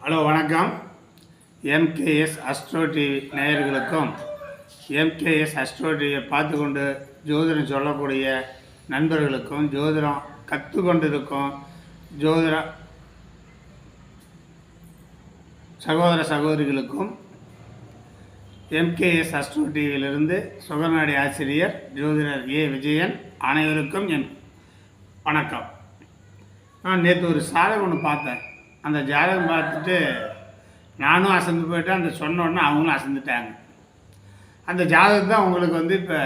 Hello வணக்கம். MKS astro TV நேயர்களுக்கும் MKS astro டிவியை பார்த்து கொண்டு ஜோதிடம் சொல்லக்கூடிய நண்பர்களுக்கும் ஜோதிடம் கற்றுக்கொண்டிருக்கும் ஜோதிட சகோதர சகோதரிகளுக்கும் எம்கேஎஸ் அஸ்ட்ரோ டிவியிலிருந்து சுகநாடி ஆசிரியர் ஜோதிடர் ஏ விஜயன் அனைவருக்கும் என் வணக்கம். நான் நேற்று ஒரு சாதகம் ஒன்று பார்த்தேன். அந்த ஜாதகம் பார்த்துட்டு நானும் அசந்து போயிட்டேன். அந்த சொன்னோடனே அவங்களும் அசந்துட்டாங்க. அந்த ஜாதகம் தான் உங்களுக்கு இப்போ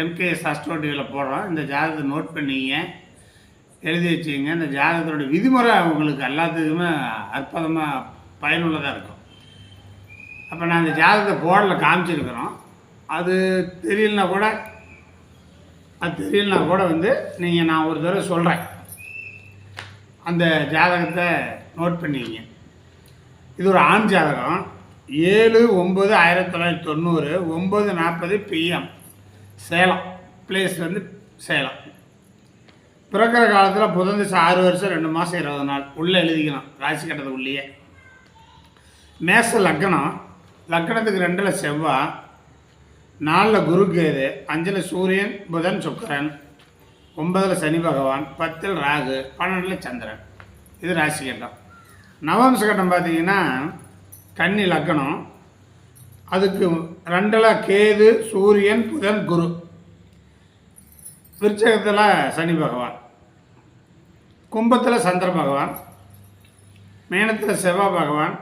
எம்கேஎஸ் அஸ்ட்ரோ டிவியில் போடுறோம். இந்த ஜாதகத்தை நோட் பண்ணிங்க, எழுதி வச்சுங்க. இந்த ஜாதகத்தோட விதிமுறை உங்களுக்கு எல்லாத்துக்குமே அற்புதமாக பயனுள்ளதாக இருக்கும். அப்போ நான் இந்த ஜாதகத்தை போர்டில் காமிச்சிருக்கிறோம். அது தெரியலனா கூட நீங்கள் நான் ஒரு தடவை சொல்கிறேன். அந்த ஜாதகத்தை நோட் பண்ணிங்க. இது ஒரு ஆண் ஜாதகம். 7/9/1990 9:40 PM சேலம். பிளேஸ் சேலம். பிறக்கிற காலத்தில் புதன் திசை 6 வருஷம் 2 மாதம் 20 நாள் உள்ளே எழுதிக்கணும். ராசி கட்டது உள்ளேயே. மேச லக்னம். லக்னத்துக்கு 2ல் செவ்வாய், 4ல் குரு கேது, 5ல் சூரியன் புதன் சுக்கிரன், 9ல் சனி பகவான், 10ல் ராகு, 12ல் சந்திரன். இது ராசி கட்டம். நவம்ச கட்டம் பார்த்தீங்கன்னா கன்னி லக்னம். அதுக்கு 2ல் கேது, சூரியன், புதன், குரு. விருச்சகத்தில் சனி பகவான், கும்பத்தில் சந்திர பகவான், மீனத்தில் செவ்வாய் பகவான்,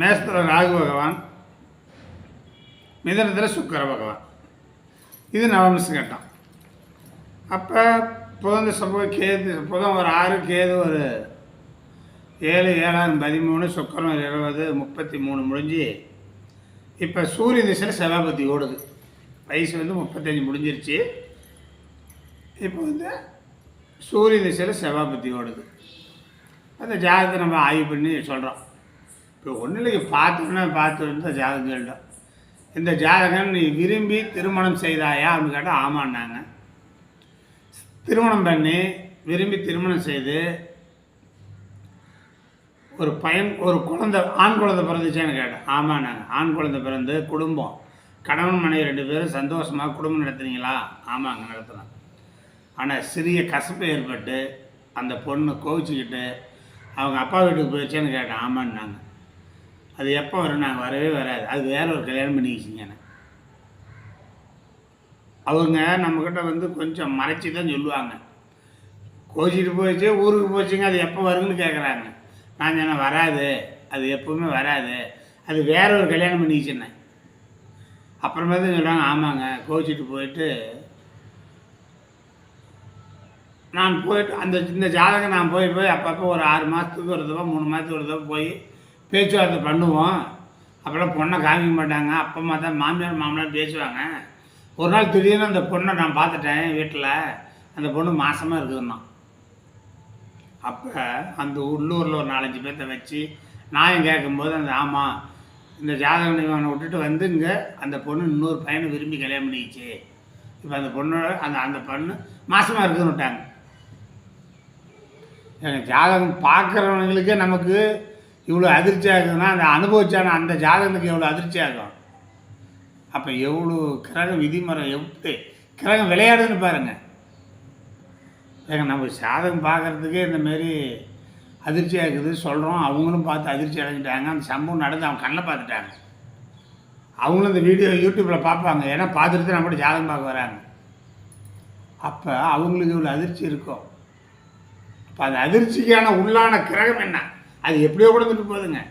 மேசத்தில் ராகு பகவான், மிதனத்தில் சுக்கிர பகவான். இது நவம்ச கட்டம். அப்போ புதன் போய் கேது, புதன் ஒரு 6, கேது ஒரு 7, 7 13, சுக்கிரன் 20, 33 முடிஞ்சு இப்போ சூரிய திசையில் செவ்வாய் பற்றி ஓடுது. வயசு 35 முடிஞ்சிருச்சு. இப்போ சூரிய திசையில் செவ்வாய் பற்றி ஓடுது. அந்த ஜாதகத்தை நம்ம ஆய்வு பண்ணி சொல்கிறோம். இப்போ ஒன்றும் இல்லை, பார்த்து ஜாதகம் சொல்லிட்டோம். இந்த ஜாதகம் நீ விரும்பி திருமணம் செய்தாயா அப்படின்னு கேட்டால் ஆமான்னாங்க. திருமணம் பண்ணி விரும்பி திருமணம் செய்து ஒரு குழந்தை, ஆண் குழந்தை பிறந்துச்சான்னு கேட்டேன். ஆமாண்ணாங்க. ஆண் குழந்தை பிறந்து குடும்பம், கணவன் மனைவி 2 பேரும் சந்தோஷமாக குடும்பம் நடத்துனீங்களா? ஆமாங்க, நடத்தலாம். ஆனால் சிறிய கசப்பு ஏற்பட்டு அந்த பொண்ணு கோவிச்சுக்கிட்டு அவங்க அப்பா வீட்டுக்கு போயிடுச்சேன்னு கேட்டேன். ஆமான்னாங்க. அது எப்போ வரும்? நாங்கள் வரவே வராது. அது வேற ஒரு கல்யாணம் பண்ணிக்கிச்சிங்க. அவங்க நம்மக்கிட்ட கொஞ்சம் மறைச்சி தான் சொல்லுவாங்க. கோச்சிட்டு போயிடுச்சு, ஊருக்கு போச்சுங்க, அது எப்போ வருங்கன்னு கேட்குறாங்க. நான் சொன்னேன் வராது, அது எப்போவுமே வராது, அது வேற ஒரு கல்யாணம் பண்ணிக்கிச்சுன்னேன். அப்புறமே தான் சொல்கிறாங்க ஆமாங்க, கோச்சிட்டு போயிட்டு நான் போயிட்டு இந்த ஜாதகம் நான் போய் அப்பப்போ ஒரு 6 மாதத்துக்கு ஒரு தடவை 3 மாதத்துக்கு ஒரு தடவை போய் பேச்சுவார்த்தை பண்ணுவோம். அப்போல்லாம் பொண்ணை காமிக்க மாட்டாங்க. அப்பா தான் மாமியார் மாமனார் பேசுவாங்க. ஒரு நாள் திடீர்னு அந்த பொண்ணை நான் பார்த்துட்டேன் வீட்டில். அந்த பொண்ணு மாசமாக இருக்குதுன்னா. அப்போ அந்த உள்ளூரில் ஒரு 4-5 பேர்த்த வச்சு நான் கேட்கும்போது ஆமாம், இந்த ஜாதகம் இவனை விட்டுட்டு இங்கே அந்த பொண்ணு இன்னொரு பையனை விரும்பி கல்யாணம் பண்ணிக்கிச்சு. இப்போ அந்த பொண்ணோட அந்த பொண்ணு மாசமாக இருக்குதுன்னு விட்டாங்க. எனக்கு ஜாதகம் பார்க்குறவங்களுக்கே நமக்கு இவ்வளோ அதிர்ச்சி ஆகுதுன்னா அந்த அனுபவிச்சான அந்த ஜாதகத்துக்கு எவ்வளோ அதிர்ச்சி ஆகும். அப்போ எவ்வளோ கிரகம் விதிமுறை எப்படி கிரகம் விளையாடுதுன்னு பாருங்கள். நம்ம ஜாதகம் பார்க்குறதுக்கே இந்தமாரி அதிர்ச்சி ஆகுது சொல்கிறோம். அவங்களும் பார்த்து அதிர்ச்சி அடைஞ்சிட்டாங்க. அந்த சம்பவம் நடந்து அவங்க கண்ணில் பார்த்துட்டாங்க. அவங்களும் இந்த வீடியோ யூடியூப்பில் பார்ப்பாங்க. ஏன்னா பார்த்துட்டு தான் நம்ம ஜாதகம் பார்க்க வராங்க. அப்போ அவங்களுக்கு இவ்வளோ அதிர்ச்சி இருக்கும். அப்போ அந்த அதிர்ச்சிக்கான உள்ளான கிரகம் என்ன, அது எப்படியோ கூட வந்துட்டு போகுதுங்க.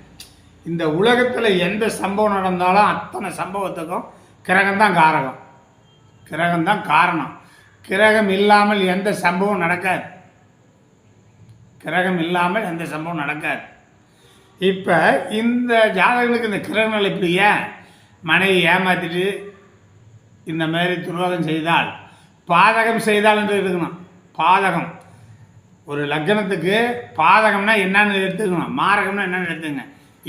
இந்த உலகத்தில் எந்த சம்பவம் நடந்தாலும் அத்தனை சம்பவத்துக்கும் கிரகம்தான் காரகம், கிரகம்தான் காரணம். கிரகம் இல்லாமல் எந்த சம்பவம் நடக்காது. கிரகம் இல்லாமல் எந்த சம்பவம் நடக்காது. இப்போ இந்த ஜாதகங்களுக்கு இந்த கிரகங்கள் இப்படியே மனைவி ஏமாற்றிட்டு இந்த மாதிரி துரோகம் செய்தால், பாதகம் செய்தால் என்று இருக்கணும். பாதகம் ஒரு லக்னத்துக்கு பாதகம்னா என்னன்னு எடுத்துக்கணும், மாரகம்னா என்னென்னு எடுத்துங்க.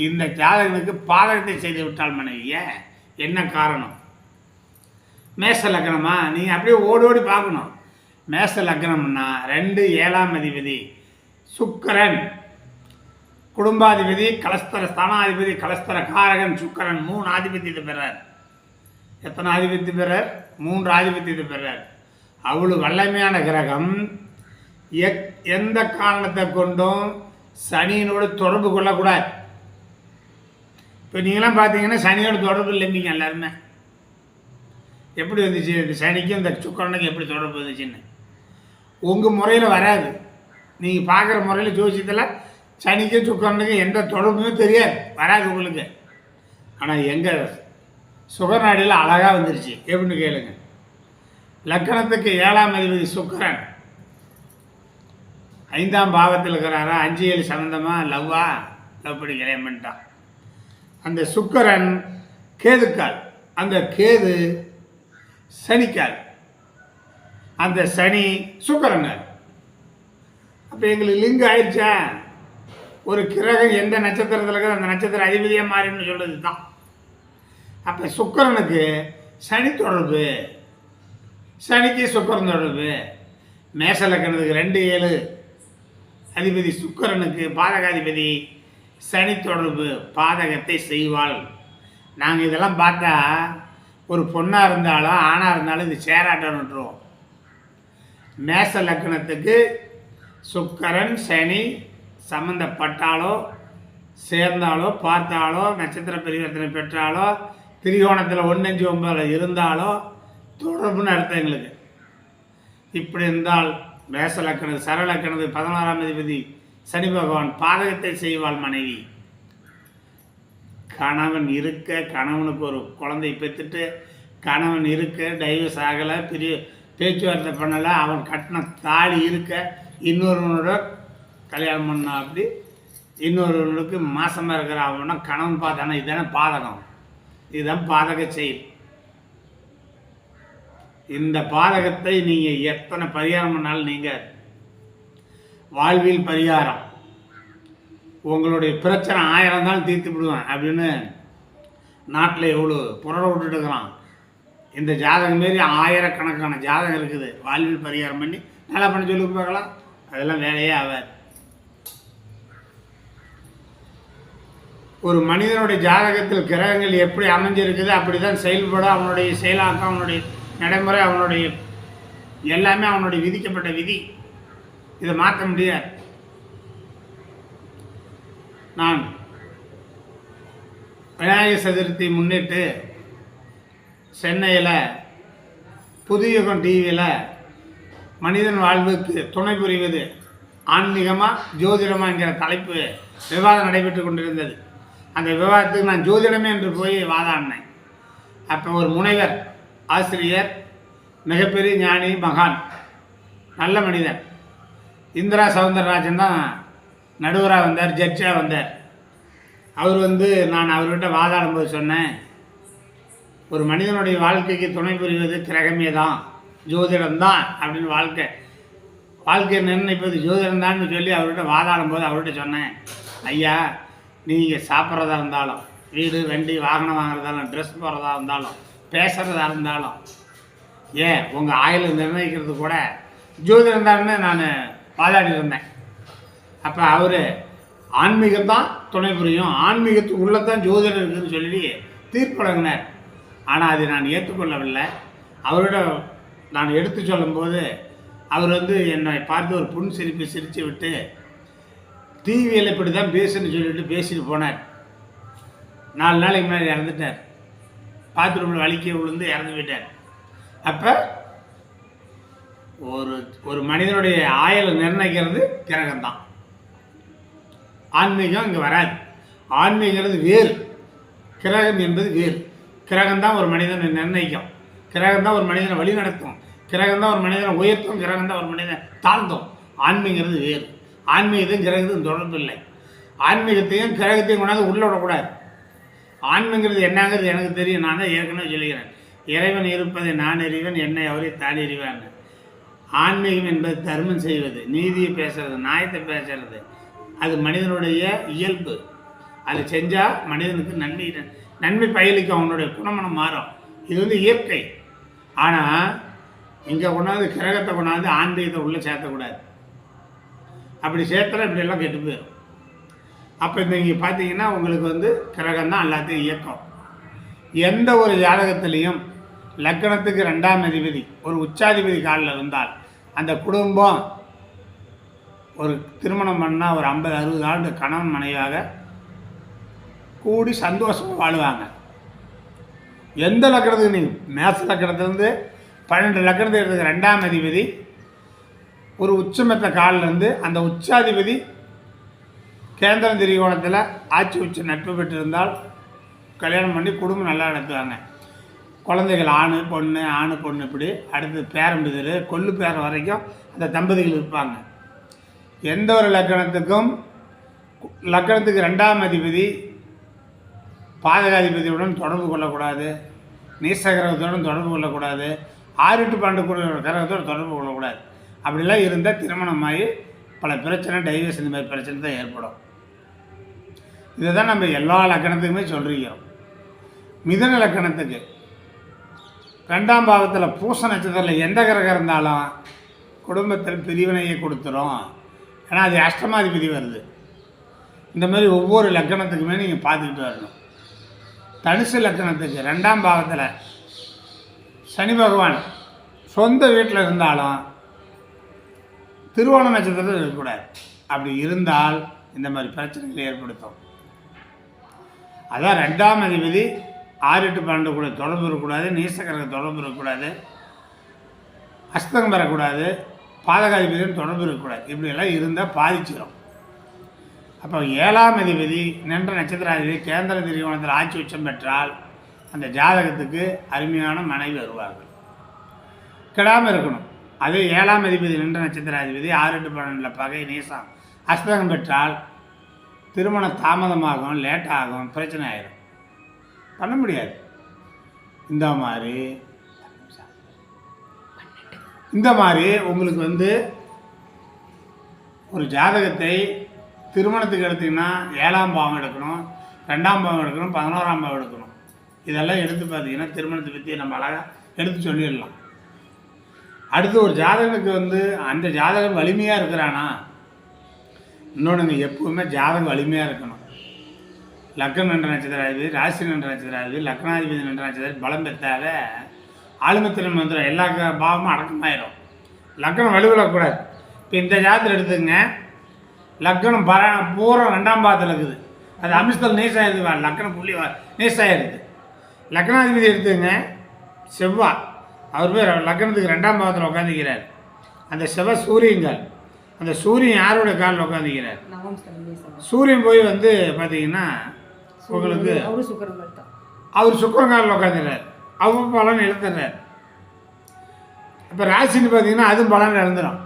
இந்த ஜாதகனுக்கு பாதகத்தை செய்து விட்டால் மனைவிய என்ன காரணம்? மேச லக்னமா? நீங்கள் அப்படியே ஓடி பார்க்கணும். மேச லக்னம்னா 2 7ஆம் அதிபதி சுக்கிரன் குடும்பாதிபதி கலஸ்தர ஸ்தானாதிபதி கலஸ்தர காரகன் சுக்கரன் 3 ஆதிபத்தியத்தை பெறார். எத்தனை ஆதிபத்தியம் பெறார்? 3 ஆதிபத்தியத்தை பெறார். அவ்வளோ வல்லமையான கிரகம் எந்த காரணத்தை கொண்டும் சனியினோடு தொடர்பு கொள்ளக்கூடாது. இப்போ நீங்களாம் பார்த்தீங்கன்னா சனியோட தொடர்பு இல்லைங்க எல்லாருமே. எப்படி வந்துச்சு? இந்த சனிக்கும் இந்த சுக்கரனுக்கும் எப்படி தொடர்பு வந்துச்சுன்னு உங்கள் முறையில் வராது. நீங்கள் பார்க்குற முறையில் ஜோசியத்தில் சனிக்கும் சுக்கரனுக்கும் எந்த தொடர்புமே தெரியாது, வராது உங்களுக்கு. ஆனால் எங்கள் சுகநாடியில் அழகாக வந்துருச்சு. எப்படின்னு கேளுங்க. லக்கணத்துக்கு 7ஆம் அதிபதி சுக்கரன் 5ஆம் பாவத்தில் இருக்கிறாரா? 5-7 சம்பந்தமாக லவ் படி கல்யாணம். அந்த சுக்கரன் கேதுக்கால், அந்த கேது சனிக்கால், அந்த சனி சுக்கரங்கால். அப்போ எங்களுக்கு லிங்க் ஆயிடுச்சா? ஒரு கிரகம் எந்த நட்சத்திரத்தில் இருக்கிற அந்த நட்சத்திர அதிபதியாக மாறின்னு சொல்கிறது தான். அப்போ சுக்கரனுக்கு சனி தொடர்பு, சனிக்கு சுக்கரன் தொடர்பு. மேஷ லக்கணத்துக்கு 2-7 அதிபதி சுக்கரனுக்கு பாதகாதிபதி சனி தொடர்பு, பாதகத்தை செய்வாள். நாங்கள் இதெல்லாம் பார்த்தா ஒரு பொண்ணாக இருந்தாலும் ஆணாக இருந்தாலும் இது சேராட்டம் விட்டுருவோம். மேஷ லக்கணத்துக்கு சுக்கரன் சனி சம்மந்தப்பட்டாலோ சேர்ந்தாலோ பார்த்தாலோ நட்சத்திர பரிவர்த்தனை பெற்றாலோ திரிகோணத்தில் 1-5-9 இருந்தாலோ தொடர்புன்னு அர்த்தம் எங்களுக்கு. இப்படி இருந்தால் மேஷ லக்கணத்து சர லக்கணத்துக்கு 16ஆம் அதிபதி சனி பகவான் பாதகத்தை செய்வாள் மனைவி. கணவன் இருக்க, கணவனுக்கு ஒரு குழந்தை பெற்றுட்டு கணவன் இருக்க டைவர்ஸ் ஆகலை, பேச்சுவார்த்தை பண்ணலை, அவன் கட்டின தாலி இருக்க இன்னொருவனோட கல்யாணம் பண்ணா, அப்படி இன்னொருவனுக்கு மாசமாக இருக்கிற அவனா கணவன் பார்த்தானா, இதுதானே பாதகம். இதுதான் பாதக செயல். இந்த பாதகத்தை நீங்கள் எத்தனை பரிகாரம் பண்ணாலும் நீங்கள் வாழ்வில் பரிகாரம் உங்களுடைய பிரச்சனை 1000 தான் தீர்த்து விடுவேன் அப்படின்னு நாட்டில் எவ்வளோ புரட விட்டுட்டு இருக்கிறான். இந்த ஜாதகம் மாரி 1000கணக்கான ஜாதகம் இருக்குது. வாழ்வில் பரிகாரம் பண்ணி நல்லா பண்ணி சொல்லி பார்க்கலாம். அதெல்லாம் வேலையே ஆகாது. ஒரு மனிதனுடைய ஜாதகத்தில் கிரகங்கள் எப்படி அமைஞ்சிருக்குது அப்படி தான் செயல்படும். அவனுடைய செயலாக்கம், அவனுடைய நடைமுறை, அவனுடைய எல்லாமே அவனுடைய விதிக்கப்பட்ட விதி. இதை மாற்ற முடியாது. நான் விநாயகர் சதுர்த்தி முன்னிட்டு சென்னையில் புதுயுகம் டிவியில் மனிதன் வாழ்வுக்கு துணை புரிவது ஆன்மீகமாக ஜோதிடமாங்கிற தலைப்பு விவாதம் நடைபெற்று கொண்டிருந்தது. அந்த விவாதத்துக்கு நான் ஜோதிடமே என்று போய் வாதாடினேன். அப்போ ஒரு முனைவர், ஆசிரியர், மிகப்பெரிய ஞானி, மகான், நல்ல மனிதன் இந்திரா சவுந்தரராஜன் தான் நடுவராக வந்தார், ஜட்ஜாக வந்தார். அவர் நான் அவர்கிட்ட வாதாடும்போது சொன்னேன், ஒரு மனிதனுடைய வாழ்க்கைக்கு துணை புரிவது கிரகமே தான், ஜோதிடம்தான் அப்படின்னு வாழ்க்கையை நிர்ணயிப்பது ஜோதிடம்தான்னு சொல்லி அவர்கிட்ட வாதாடும்போது அவர்கிட்ட சொன்னேன், ஐயா நீங்கள் சாப்பிட்றதா இருந்தாலும், வீடு வண்டி வாகனம் வாங்குறதாலும், ட்ரெஸ் போடுறதா இருந்தாலும், பேசுகிறதா இருந்தாலும், ஏன் உங்கள் ஆயுளை நிர்ணயிக்கிறது கூட ஜோதிடம்தான்னு நான் வாதாடி இருந்தேன். அப்போ அவர் ஆன்மீகம்தான் துணை புரியும், ஆன்மீகத்துக்கு உள்ளதான் ஜோதிடம் இருக்குதுன்னு சொல்லி தீர்ப்பு வழங்கினார். ஆனால் அதை நான் ஏற்றுக்கொள்ளவில்லை. அவரோட நான் எடுத்து சொல்லும்போது அவர் என்னை பார்த்து ஒரு புன் சிரிப்பு சிரித்து விட்டு டிவியில் இப்படி தான் பேசுன்னு சொல்லிட்டு பேசிட்டு போனார். 4 நாளைக்கு முன்னாடி இறந்துட்டார். பாத்ரூமில் வலிக்க விழுந்து இறந்து போயிட்டார். அப்போ ஒரு மனிதனுடைய ஆயுளை நிர்ணயிக்கிறது கிரகம்தான். ஆன்மீகம் இங்கே வராது. ஆன்மீகிறது வேறு, கிரகம் என்பது வேறு. கிரகம்தான் ஒரு மனிதனை நிர்ணயிக்கும், கிரகம்தான் ஒரு மனிதனை வழி நடத்தும், கிரகம்தான் ஒரு மனிதனை உயர்த்தும், கிரகம்தான் ஒரு மனிதனை தாழ்த்தும். ஆன்மீகிறது வேறு. ஆன்மீகத்தையும் கிரகத்தையும் தொடர்பு இல்லை. ஆன்மீகத்தையும் கிரகத்தையும் கொண்டாந்து உள்ளே விடக்கூடாது. ஆன்மீகிறது என்னங்கிறது எனக்கு தெரியும். நான் தான் ஏற்கனவே சொல்லிக்கிறேன், இறைவன் இருப்பதை நான் அறிவேன், என்னை அவரை தான் அறிவேன். ஆன்மீகம் என்பது தர்மம் செய்வது, நீதியை பேசுறது, நியாயத்தை பேசுறது, அது மனிதனுடைய இயல்பு. அதை செஞ்சால் மனிதனுக்கு நன்மை பயலிக்கும், அவனுடைய குணமனம் மாறும். இது இயற்கை. ஆனால் இங்கே கொண்டாந்து கிரகத்தை கொண்டாந்து ஆன்மீகத்தை உள்ளே சேர்த்தக்கூடாது. அப்படி சேர்த்தா இப்படியெல்லாம் கெட்டு போயிடும். அப்போ இந்த நீங்கள் பார்த்தீங்கன்னா உங்களுக்கு வந்து கிரகம் தான் எல்லாத்தையும் இயக்கம். எந்த ஒரு ஜாதகத்திலையும் லக்கணத்துக்கு 2ஆம் அதிபதி ஒரு உச்சாதிபதி காலில் இருந்தால் அந்த குடும்பம் ஒரு திருமணம் பண்ணால் ஒரு 50-60 ஆண்டு கணவன் மனைவியாக கூடி சந்தோஷமாக வாழுவாங்க. எந்த லக்கணத்துக்கு நீங்கள் மேச லக்கணத்துலேருந்து 12 லக்கணத்தை எடுத்துக்க 2ஆம் அதிபதி ஒரு உச்சமெத்த காலிலேருந்து அந்த உச்சாதிபதி கேந்திர திரிகோணத்தில் ஆட்சி உச்ச நட்பு பெற்றிருந்தால் கல்யாணம் பண்ணி குடும்பம் நல்லா நடத்துவாங்க. குழந்தைகள் ஆண் பொண்ணு இப்படி அடுத்து பேரம்பிதர் கொள்ளு பேரம் வரைக்கும் அந்த தம்பதிகள் இருப்பாங்க. எந்த ஒரு லக்கணத்துக்கும் லக்கணத்துக்கு 2ஆம் அதிபதி பாதகாதிபதியுடன் தொடர்பு கொள்ளக்கூடாது, நீச கிரகத்துடன் தொடர்பு கொள்ளக்கூடாது, 6-8-12 கிரகத்தோடு தொடர்பு கொள்ளக்கூடாது. அப்படிலாம் இருந்தால் திருமணமாகி பல பிரச்சனை டைவர்ஸ் இந்த மாதிரி பிரச்சனை தான் ஏற்படும். இதை தான் நம்ம எல்லா லக்கணத்துக்குமே சொல்லிக்கிறோம். மிதுன லக்கணத்துக்கு 2ஆம் பாவத்தில் பூச நட்சத்திரத்தில் எந்த கிரகம் இருந்தாலும் குடும்பத்தில் பிரிவினையை கொடுத்துரும். ஏன்னா அது அஷ்டமாதிபதி வருது. இந்த மாதிரி ஒவ்வொரு லக்கணத்துக்குமே நீங்கள் பார்த்துக்கிட்டு வரணும். தனுசு லக்கணத்துக்கு 2ஆம் பாவத்தில் சனி பகவான் சொந்த வீட்டில் இருந்தாலும் திருவோண நட்சத்திரத்தில் இருக்கக்கூடாது. அப்படி இருந்தால் இந்த மாதிரி பிரச்சனைகளை ஏற்படுத்தும். அதான் 2ஆம் அதிபதி 6-8-12 கூட தொடர்பு இருக்கக்கூடாது, நீசக்கிரக தொடர்பு இருக்கக்கூடாது, அஸ்தகம் பெறக்கூடாது, பாதகாதிபதியும் தொடர்பு இருக்கக்கூடாது. இப்படியெல்லாம் இருந்தால் பாதிச்சிடும். அப்போ 7ஆம் அதிபதி நின்ற நட்சத்திராதிபதி கேந்திர திரிகோணத்தில் ஆட்சி உச்சம் பெற்றால் அந்த ஜாதகத்துக்கு அருமையான மனைவி வருவார்கள். கெடாமல் இருக்கணும். அதே 7ஆம் அதிபதி நின்ற நட்சத்திராதிபதி 6-8-12 பகை நீசம் அஸ்தகம் பெற்றால் திருமணம் தாமதமாகும், லேட்டாகும், பிரச்சனை ஆகிடும், பண்ண முடியாது. இந்த மாதிரி உங்களுக்கு வந்து ஒரு ஜாதகத்தை திருமணத்துக்கு எடுத்திங்கன்னா 7ஆம் பாவம் எடுக்கணும், 2ஆம் பாவம் எடுக்கணும், 11ஆம் பாவம் எடுக்கணும். இதெல்லாம் எடுத்து பார்த்தீங்கன்னா திருமணத்தை பற்றி நம்ம அழகாக எடுத்து சொல்லிடலாம். அடுத்து ஒரு ஜாதகனுக்கு வந்து அந்த ஜாதகம் வலிமையாக இருக்கிறானா, இன்னொன்று எப்பவுமே ஜாதகம் வலிமையாக இருக்கணும். லக்னம் என்ற நட்சத்திராதிபதி, ராசி என்ற நட்சத்திராதிபதி, லக்னாதிபதி என்ற நட்சத்திரம் பலம் பெற்றால ஆளுமத்திறன் வந்துடும், எல்லா பாவமும் அடக்கமாயிடும். லக்னம் வலுவிடக்கூடாது. இப்போ இந்த ஜாதத்தில் எடுத்துங்க, லக்னம் பூரா 2ஆம் பாவத்தில் இருக்குது, அது அமிஷத்தில் நேசாயிருது, லக்னம் புள்ளி நேசாயிருது. லக்னாதிபதி எடுத்துங்க செவ்வாய், அவர் போய் லக்னத்துக்கு 2ஆம் பாவத்தில் உட்காந்துக்கிறார். அந்த செவ்வாய் சூரியன்கால், அந்த சூரியன் யாரோட காலில் உட்காந்துக்கிறார்? சூரியன் போய் வந்து பார்த்தீங்கன்னா உங்களுக்கு அவர் சுக்கரங்காலில் உட்காந்துறார், அவர் பலன் இழந்துடுறார். அப்போ ராசின்னு பார்த்தீங்கன்னா அதுவும் பலன் இழந்துடும்.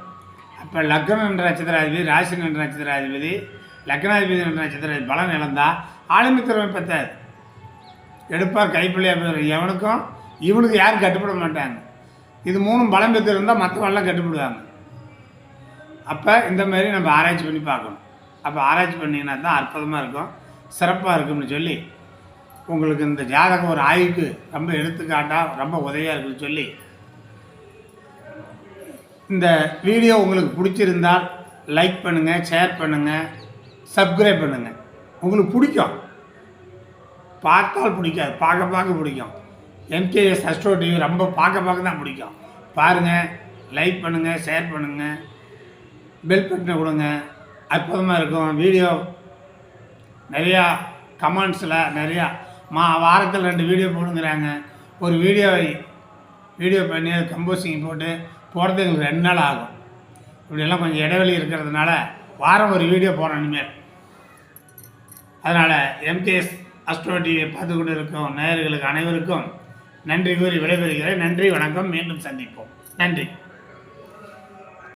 அப்போ லக்னம் என்ற நட்சத்திராதிபதி, ராசி என்ற நட்சத்திராதிபதி, லக்னாதிபதி என்ற நட்சத்திராதிபதி பலன் இழந்தால் ஆளுமை திறமை பத்தாது, எடுப்பார் கைப்பிள்ளையாக போயிடும். எவனுக்கும் இவனுக்கு யாரும் கட்டுப்பட மாட்டாங்க. இது 3 பலம் பெற்று இருந்தால் மற்றவெல்லாம் கட்டுப்படுவாங்க. அப்போ இந்த மாதிரி நம்ம ஆராய்ச்சி பண்ணி பார்க்கணும். அப்போ ஆராய்ச்சி பண்ணிங்கன்னா தான் அற்புதமாக இருக்கும், சிறப்பாக இருக்கும்னு சொல்லி உங்களுக்கு இந்த ஜாதகம் ஒரு ஆய்வுக்கு ரொம்ப எடுத்துக்காட்டாக ரொம்ப உதவியாக இருக்குன்னு சொல்லி இந்த வீடியோ உங்களுக்கு பிடிச்சிருந்தால் லைக் பண்ணுங்கள், ஷேர் பண்ணுங்கள், சப்ஸ்கிரைப் பண்ணுங்கள். உங்களுக்கு பிடிக்கும், பார்த்தால் பிடிக்காது, பார்க்க பிடிக்கும். எம்கேஎஸ் அஸ்ட்ரோ டிவி ரொம்ப பார்க்க தான் பிடிக்கும். பாருங்கள், லைக் பண்ணுங்கள், ஷேர் பண்ணுங்கள், பெல் பட்டனை கொடுங்க, அற்புதமாக இருக்கும். வீடியோ நிறையா கமெண்ட்ஸில் நிறையா வாரத்தில் 2 வீடியோ போடுங்கிறாங்க. ஒரு வீடியோ பண்ணி அது கம்போசிங் போட்டு போடுறதுக்கு எங்களுக்கு 2 நாள் ஆகும். இப்படியெல்லாம் கொஞ்சம் இடைவெளி இருக்கிறதுனால வாரம் ஒரு வீடியோ போடுறோம் இனிமேல். அதனால் எம்கேஎஸ் அஸ்ட்ரோ டிவியை பார்த்து கொண்டு இருக்கும் நேயர்களுக்கு அனைவருக்கும் நன்றி கூறி விடைபெறுகிறேன். நன்றி, வணக்கம். மீண்டும் சந்திப்போம். நன்றி.